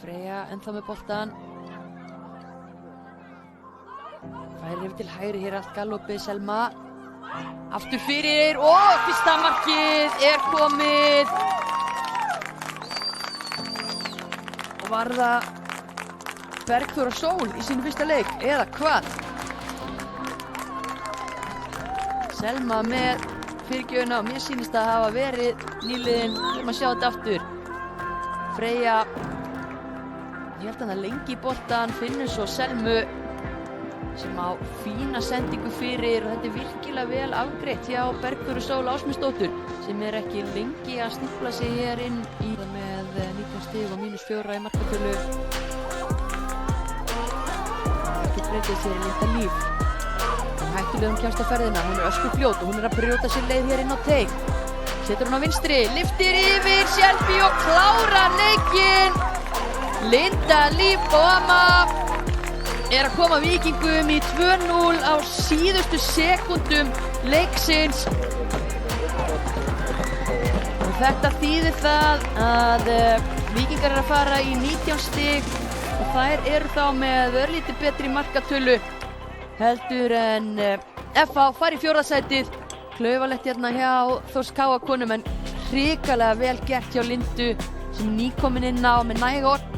Freyja ennþá með boltan. Færir yfir til hægri, hér allt galopið, Selma. Aftur fyrir og fyrsta markið komið. Og var það Bergþóra Sól í sínu fyrsta leik, eða hvað? Selma með fyrirgjöfina og mér sýnist að hafa verið nýliðin. Við erum að sjá þetta aftur. Freyja, ég held að hann lengi í boltan, finnur svo Selmu sem á fína sendingu fyrir og þetta virkilega vel afgreitt hjá Bergþóru Sól Ásmundsdóttur sem ekki lengi að snippla sig hér inn í með 19 stig og -4 í markatölu. Ekki breytið sér í Linda Líf. Hættulegum kemst á ferðina, hún öskufljót og hún að brjóta sér leið hér inn á teig. Setur hún á vinstri, lyftir yfir Shelby og klárar leikinn. Linda Líf Boama að koma Víkingum í 2-0 á síðustu sekúndum leiksins. Og þetta þýðir það að Víkingar að fara í 19 stig og þær eru þá með örlítið betri markatölu heldur en FH fari í 4. sætið. Klaufalegt hérna hjá Þórs Káa konum en hrikalega vel gert hjá Lindu sem nýkomin inn á með næga orð.